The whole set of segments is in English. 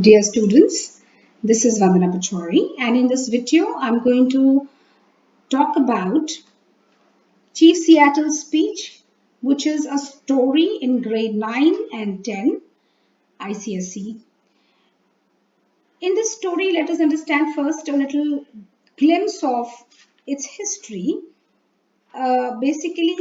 Dear students, this is Vandana Pachauree, and in this video I'm going to talk about Chief Seattle's speech, which is a story in grade 9 and 10 ICSE. In this story, let us understand first a little glimpse of its history. Basically,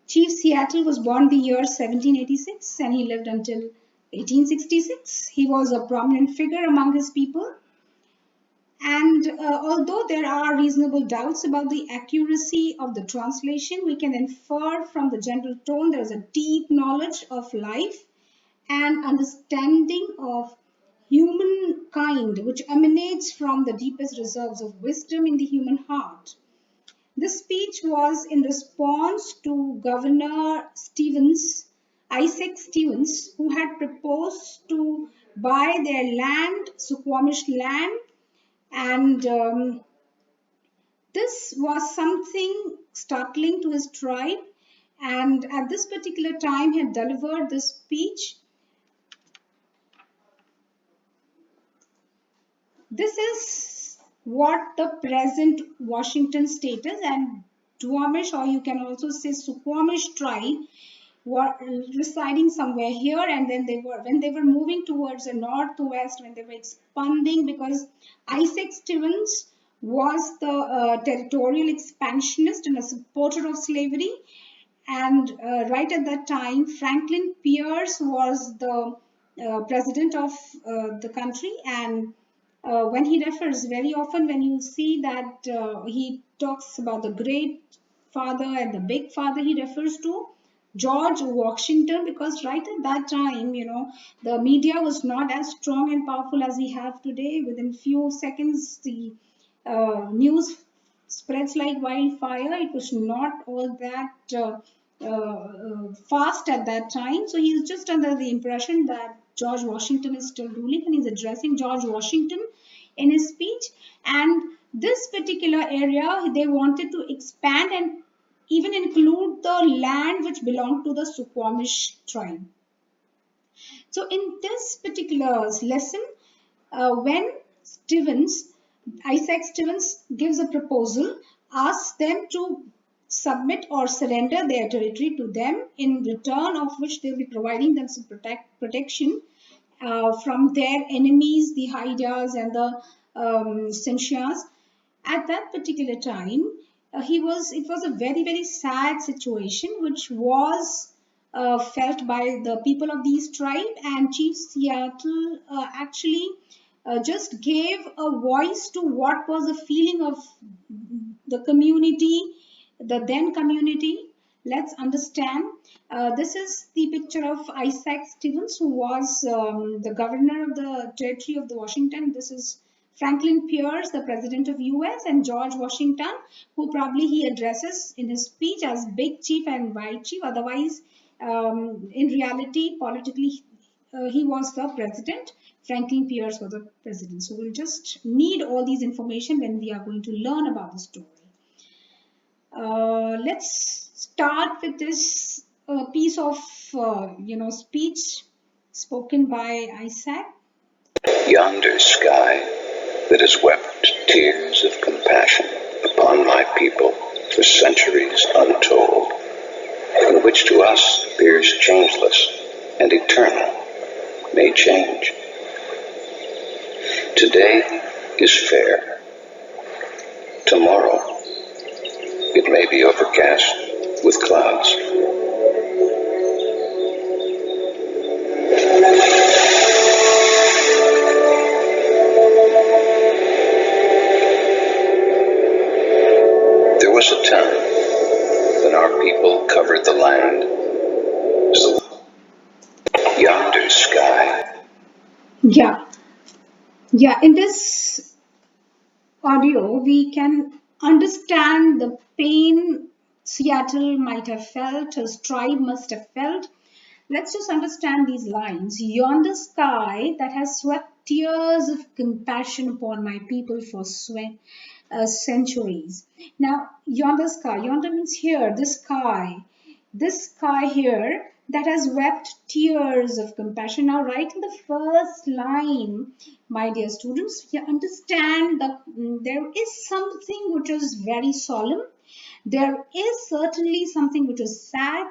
Chief Seattle was born the year 1786 and he lived until 1866. He was a prominent figure among his people. And although there are reasonable doubts about the accuracy of the translation, we can infer from the general tone there is a deep knowledge of life and understanding of humankind, which emanates from the deepest reserves of wisdom in the human heart. This speech was in response to Governor Isaac Stevens, who had proposed to buy their land, Suquamish land, and this was something startling to his tribe. And at this particular time, he had delivered this speech. This is what the present Washington state is, and Duwamish, or you can also say Suquamish tribe, were residing somewhere here, and then when they were moving towards the northwest, when they were expanding, because Isaac Stevens was the territorial expansionist and a supporter of slavery, and right at that time Franklin Pierce was the president of the country, and when he refers, very often when you see that he talks about the great father and the big father, he refers to George Washington, because right at that time, the media was not as strong and powerful as we have today. Within few seconds, the news spreads like wildfire. It was not all that fast at that time. So he's just under the impression that George Washington is still ruling, and he's addressing George Washington in his speech. And this particular area, they wanted to expand and even include the land which belonged to the Suquamish tribe. So in this particular lesson, when Isaac Stevens gives a proposal, asks them to submit or surrender their territory to them, in return of which they'll be providing them some protection from their enemies, the Haidas and the Sintias. At that particular time, it was a very, very sad situation, which was felt by the people of these tribes, and Chief Seattle actually just gave a voice to what was the feeling of the community, the then community. Let's understand. This is the picture of Isaac Stevens, who was the governor of the territory of the Washington. This is Franklin Pierce, the president of US, and George Washington, who probably he addresses in his speech as Big Chief and White Chief. Otherwise, in reality, politically, he was the president. Franklin Pierce was the president. So we'll just need all these information when we are going to learn about the story. Let's start with this piece of speech spoken by Isaac. Yonder sky that has wept tears of compassion upon my people for centuries untold, and which to us appears changeless and eternal, may change. Today is fair. Tomorrow it may be overcast with clouds. There was a time when our people covered the land as the yonder sky. Yeah, in this audio, we can understand the pain Seattle might have felt, his tribe must have felt. Let's just understand these lines. Yonder sky that has swept tears of compassion upon my people for centuries. Now, yonder sky, yonder means here, this sky here, that has wept tears of compassion. Now, right in the first line, my dear students, you understand that there is something which is very solemn. There is certainly something which is sad,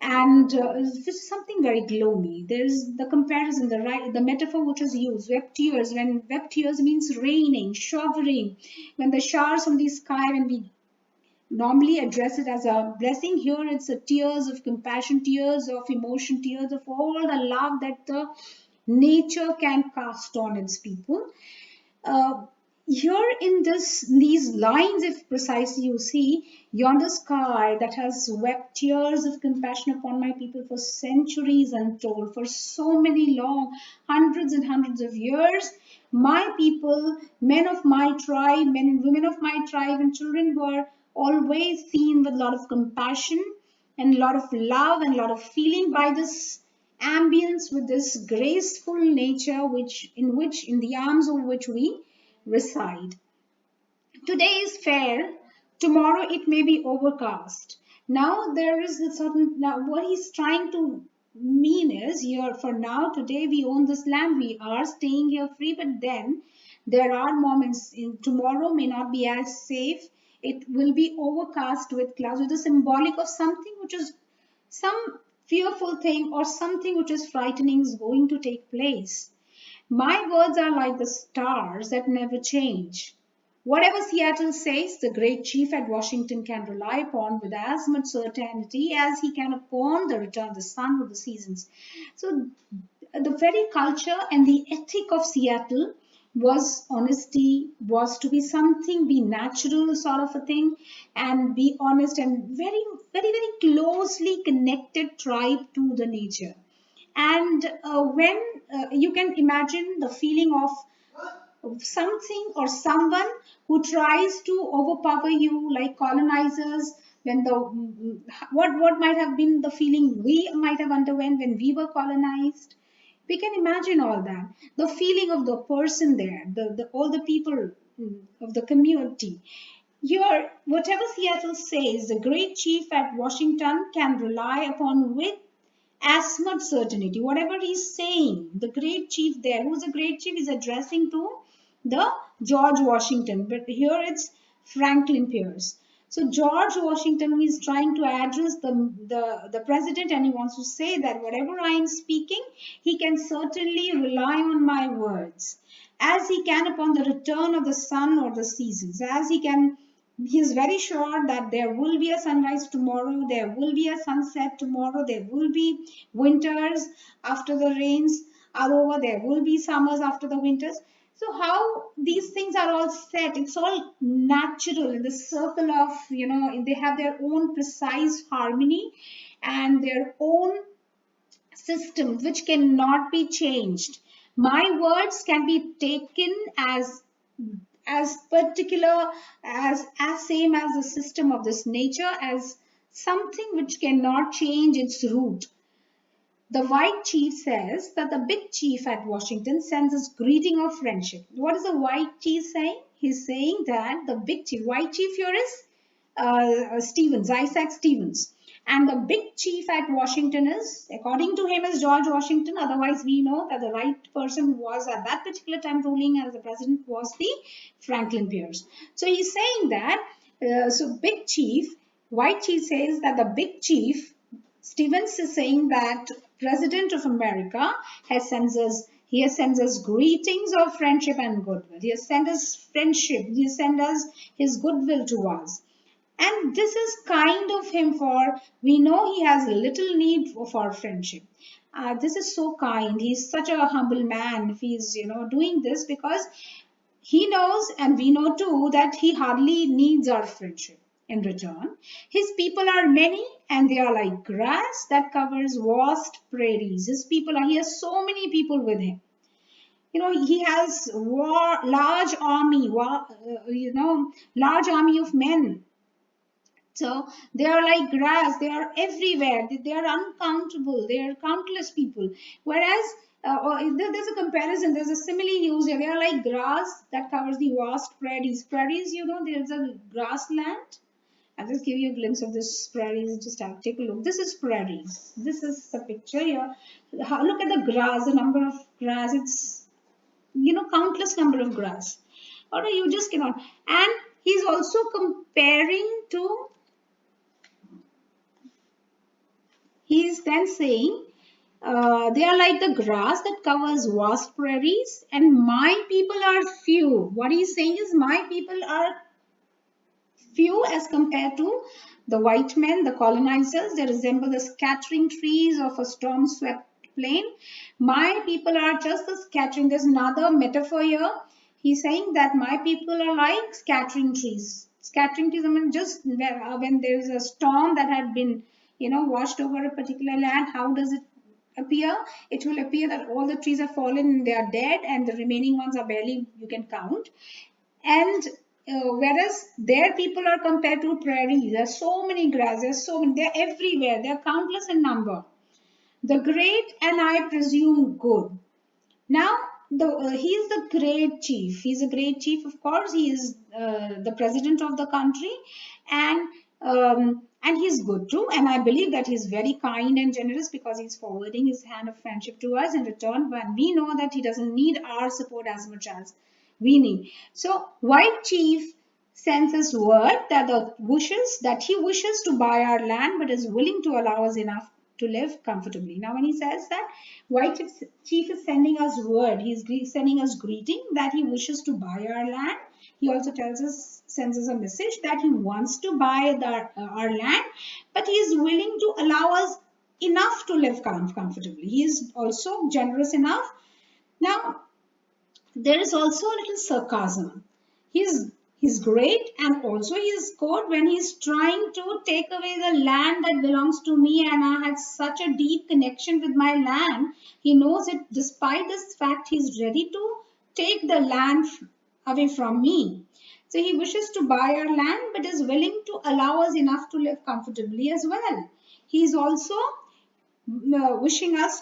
and which is something very gloomy. There is the comparison, the metaphor which is used, wept tears. When wept tears means raining, showering, when the showers from the sky, when we normally address it as a blessing, here it's a tears of compassion, tears of emotion, tears of all the love that the nature can cast on its people. uh, Here in these lines, if precisely you see, yonder sky that has wept tears of compassion upon my people for centuries untold, for so many long hundreds and hundreds of years, my people, men of my tribe, men and women of my tribe, and children were always seen with a lot of compassion and a lot of love and a lot of feeling by this ambience, with this graceful nature which in the arms of which we reside. Today is fair, tomorrow it may be overcast. Now there is a certain, now what he's trying to mean is, here for now, today we own this land, we are staying here free, but then there are moments in tomorrow may not be as safe. It will be overcast with clouds, with the symbolic of something which is some fearful thing or something which is frightening is going to take place. My words are like the stars that never change. Whatever Seattle says, the great chief at Washington can rely upon with as much certainty as he can upon the return of the sun of the seasons. So, the very culture and the ethic of Seattle was honesty, was to be something, be natural sort of a thing, and be honest and very, very, very closely connected tribe to the nature. And when you can imagine the feeling of something or someone who tries to overpower you, like colonizers, when the what might have been the feeling we might have underwent when we were colonized. We can imagine all that, the feeling of the person there, the all the people of the community. Here, whatever Seattle says, the great chief at Washington can rely upon with as much certainty. Whatever he's saying, the great chief there, who's a great chief, is addressing to the George Washington, but here it's Franklin Pierce. So George Washington is trying to address the president, and he wants to say that whatever I am speaking, he can certainly rely on my words, as he can upon the return of the sun or the seasons, as he is very sure that there will be a sunrise tomorrow, there will be a sunset tomorrow, there will be winters after the rains are over, there will be summers after the winters. So how these things are all set, it's all natural in the circle of, they have their own precise harmony and their own system which cannot be changed. My words can be taken as particular, as same as the system of this nature, as something which cannot change its root. The white chief says that the big chief at Washington sends his greeting of friendship. What is the white chief saying? He's saying that the big chief, white chief here is Stevens, Isaac Stevens. And the big chief at Washington is, according to him, is George Washington. Otherwise, we know that the right person who was at that particular time ruling as the president was the Franklin Pierce. So he's saying that, so big chief, white chief says that the big chief Stevens is saying that President of America has sent us greetings of friendship and goodwill. He has sent us friendship. He has sent us his goodwill to us. And this is kind of him, for we know he has little need for friendship. This is so kind. He's such a humble man if he's, doing this, because he knows, and we know too, that he hardly needs our friendship in return. His people are many, and they are like grass that covers vast prairies. He has so many people with him. He has large army of men. So they are like grass, they are everywhere, they are uncountable, they are countless people. Whereas, there's a comparison, there's a simile used here. They are like grass that covers the vast prairies. Prairies, there's a grassland, I'll just give you a glimpse of this prairies. Just take a look. This is prairies. This is the picture here. Look at the grass, the number of grass. It's, countless number of grass. Or you just cannot. And he's also comparing to, he's then saying, they are like the grass that covers vast prairies, and my people are few. What he's saying is, my people are few as compared to the white men, the colonizers. They resemble the scattering trees of a storm-swept plain. My people are just the scattering. There's another metaphor here. He's saying that my people are like scattering trees. Scattering trees, I mean, just when there's a storm that had been, washed over a particular land, how does it appear? It will appear that all the trees have fallen, they are dead, and the remaining ones are barely you can count. And whereas their people are compared to prairies, there are so many grasses, so many, they're everywhere, they're countless in number. The great and I presume good. Now, he is the great chief. He's a great chief, of course. He is the president of the country, and he's good too. And I believe that he's very kind and generous because he's forwarding his hand of friendship to us in return. When we know that he doesn't need our support as much as we need. So, White Chief sends us word that he wishes to buy our land, but is willing to allow us enough to live comfortably. Now, when he says that, White Chief is sending us word. He's sending us greeting that he wishes to buy our land. He also sends us a message that he wants to buy our land, but he is willing to allow us enough to live comfortably. He is also generous enough. Now, there is also a little sarcasm. He's great, and also he is good when he's trying to take away the land that belongs to me, and I had such a deep connection with my land. He knows it. Despite this fact, he's ready to take the land away from me. So he wishes to buy our land, but is willing to allow us enough to live comfortably as well. He's also wishing us,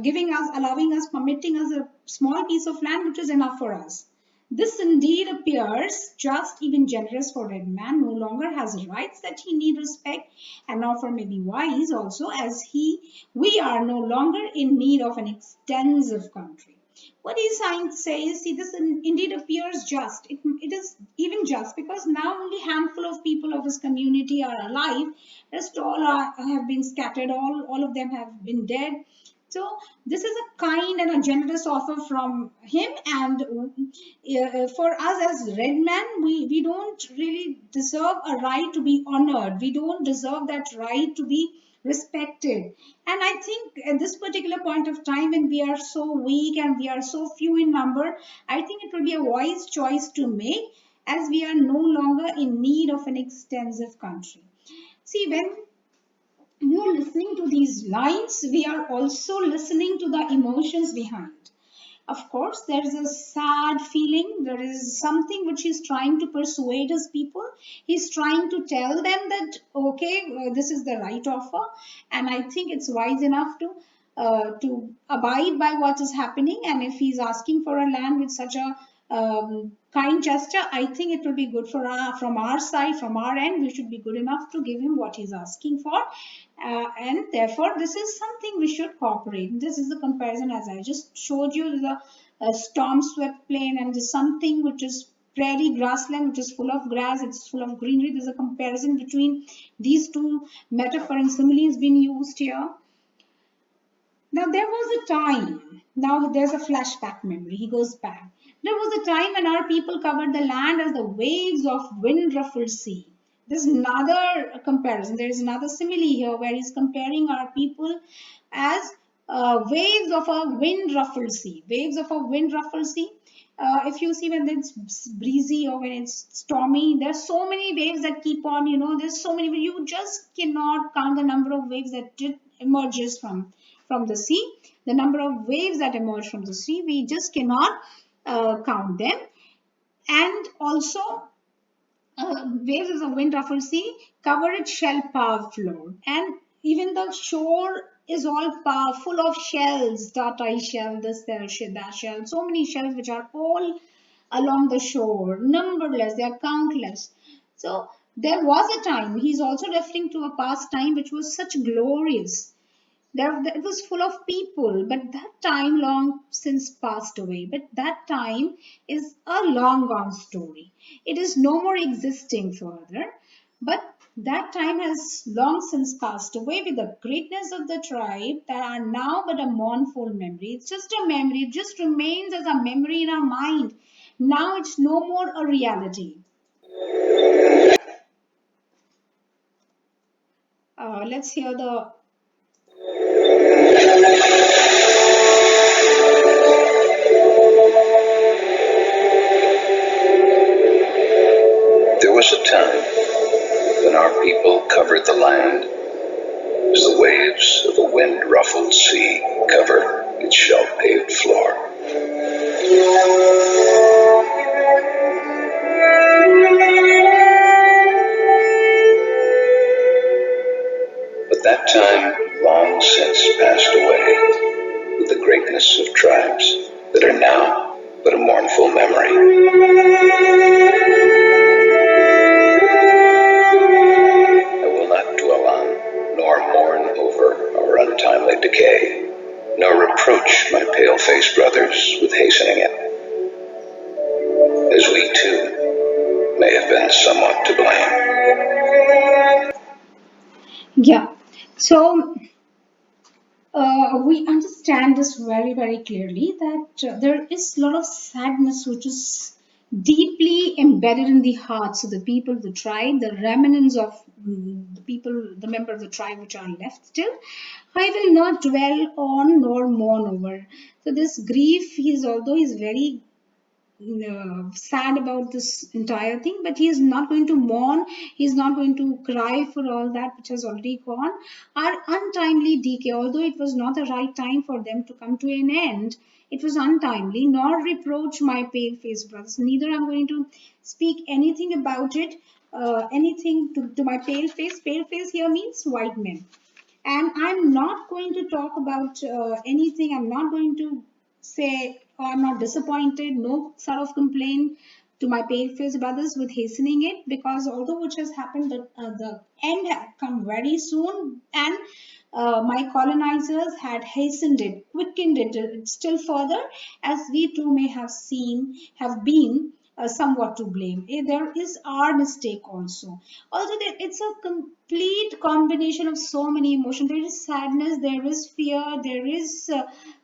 giving us, allowing us, permitting us a small piece of land which is enough for us. This indeed appears just, even generous for Red Man, no longer has rights that he need respect, and now for maybe wise also, as we are no longer in need of an extensive country. What he's trying to say is, see, this indeed appears just. It is even just because now only handful of people of his community are alive. Rest all have been scattered. All of them have been dead. So this is a kind and a generous offer from him, and for us as red man, we don't really deserve a right to be honored. We don't deserve that right to be respected. And I think at this particular point of time, when we are so weak and we are so few in number, I think it will be a wise choice to make, as we are no longer in need of an extensive country. See, when you are listening to these lines, we are also listening to the emotions behind. Of course, there is a sad feeling. There is something which he's trying to persuade his people. He's trying to tell them that, okay, this is the right offer, and I think it's wise enough to abide by what is happening. And if he's asking for a land with such a kind gesture, I think it will be good for from our side, from our end. We should be good enough to give him what he's asking for, and therefore this is something we should cooperate. This is the comparison, as I just showed you, the storm-swept plain, and just something which is prairie grassland, which is full of grass, it's full of greenery. There's a comparison between these two metaphor and similes being used here. Now, there was a time, now there's a flashback memory, he goes back. There was a time when our people covered the land as the waves of wind-ruffled sea. There's another comparison, there is another simile here where he's comparing our people as waves of a wind-ruffled sea. Waves of a wind-ruffled sea. If you see when it's breezy or when it's stormy, there's so many waves that keep on, there's so many, you just cannot count the number of waves that emerges from the sea. The number of waves that emerge from the sea, we just cannot count them. And also, waves of a wind ruffled sea cover its shell paved floor, and even the shore is all full of shells, tortoise shell, this, that shell, so many shells which are all along the shore, numberless, they are countless. So There was a time, he's also referring to a past time which was such glorious. It was full of people, but that time long since passed away. But that time is a long gone story. It is no more existing further. But that time has long since passed away with the greatness of the tribe that are now but a mournful memory. It's just a memory. It just remains as a memory in our mind. Now it's no more a reality. Let's hear the. There was a time when our people covered the land as the waves of a wind-ruffled sea cover its shell-paved floor. But that time long since passed away with the greatness of tribes that are now but a mournful memory. I will not dwell on nor mourn over our untimely decay, nor reproach my pale-faced brothers with hastening it, as we too may have been somewhat to blame. Yeah. So we understand this very, very clearly that there is a lot of sadness which is deeply embedded in the hearts of the people, the tribe, the remnants of the people, the member of the tribe which are left still. I will not dwell on nor mourn over. So this grief, although he's very sad about this entire thing, but he is not going to mourn, he is not going to cry for all that which has already gone. Our untimely decay, although it was not the right time for them to come to an end, it was untimely, nor reproach my pale faced brothers. Neither I'm going to speak anything about it, anything to my pale face. Pale face here means white men. And I'm not going to talk about anything. I'm not going to say, oh, I'm not disappointed, no sort of complaint to my pale faced brothers with hastening it, because although which has happened, the end had come very soon, and my colonizers had hastened it, quickened it still further, as we too may have been somewhat to blame. There is our mistake also. Also, it's a complete combination of so many emotions. There is sadness, there is fear, there is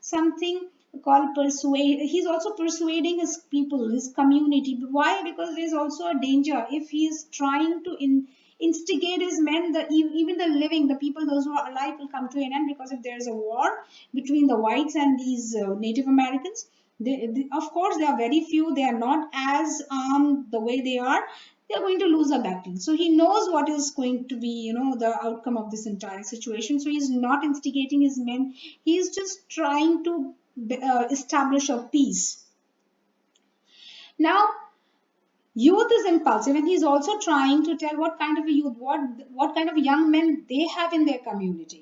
something called persuade. He's also persuading his people, his community. Why? Because there's also a danger if he is trying to instigate his men. Even the living, the people, those who are alive, will come to an end, because if there's a war between the whites and these Native Americans, of course, they are very few. They are not as armed the way they are. They are going to lose a battle. So he knows what is going to be, the outcome of this entire situation. So he's not instigating his men. He is just trying to establish a peace. Now, youth is impulsive, and he's also trying to tell what kind of a youth, what kind of young men they have in their community.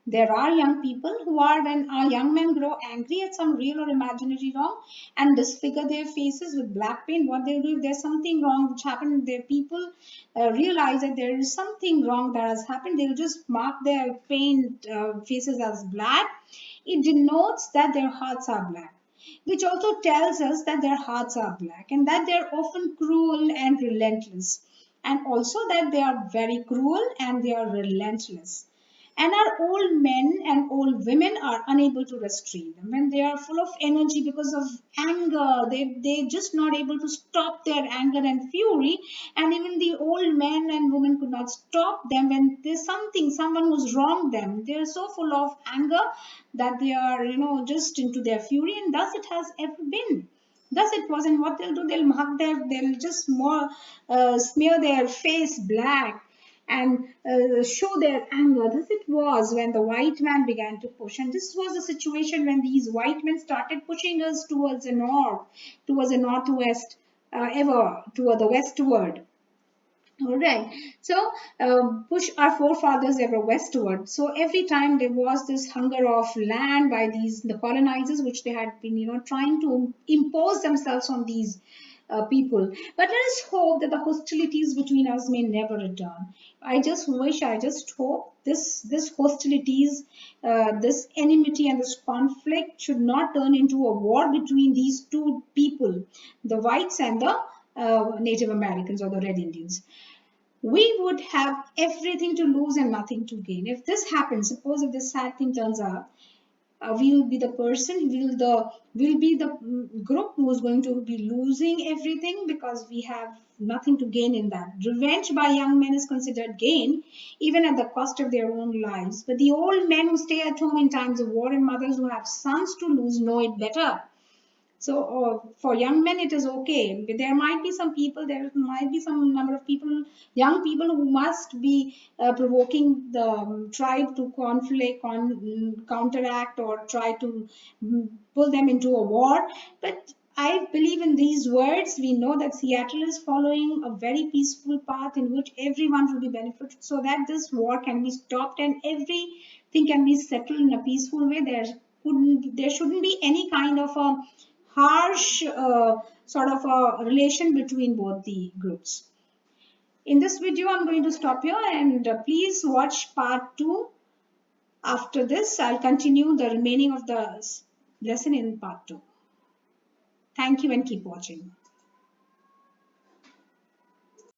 There are young people who are, when our young men grow angry at some real or imaginary wrong and disfigure their faces with black paint, what they'll do if there's something wrong which happened, their people realize that there is something wrong that has happened, they'll just mark their paint faces as black. It denotes that their hearts are black, which also tells us that their hearts are black and that they are often cruel and relentless, and also that they are very cruel and they are relentless. And our old men and old women are unable to restrain them when they are full of energy because of anger. They're just not able to stop their anger and fury. And even the old men and women could not stop them when there's someone who's wronged them. They're so full of anger that they are, just into their fury. And thus it has ever been. Thus it was. And what they'll do, they'll just more smear their face black and show their anger. This it was when the white man began to push. And this was the situation when these white men started pushing us towards the north, towards the northwest, ever toward the westward. All right. So, push our forefathers ever westward. So every time there was this hunger of land by the colonizers, which they had been, trying to impose themselves on these people. But let us hope that the hostilities between us may never return. I just hope this hostilities, this enmity and this conflict should not turn into a war between these two people, the whites and the Native Americans or the Red Indians. We would have everything to lose and nothing to gain. If this happens, suppose if this sad thing turns out, we will be the person, will be the group who is going to be losing everything because we have nothing to gain in that. Revenge by young men is considered gain, even at the cost of their own lives. But the old men who stay at home in times of war and mothers who have sons to lose know it better. So for young men, it is okay. But there might be some number of people, young people who must be provoking the tribe to counteract or try to pull them into a war. But I believe in these words. We know that Seattle is following a very peaceful path in which everyone will be benefited so that this war can be stopped and everything can be settled in a peaceful way. There shouldn't be any kind of a harsh sort of a relation between both the groups. In this video, I'm going to stop here and please watch part 2. After this, I'll continue the remaining of the lesson in part 2. Thank you and keep watching.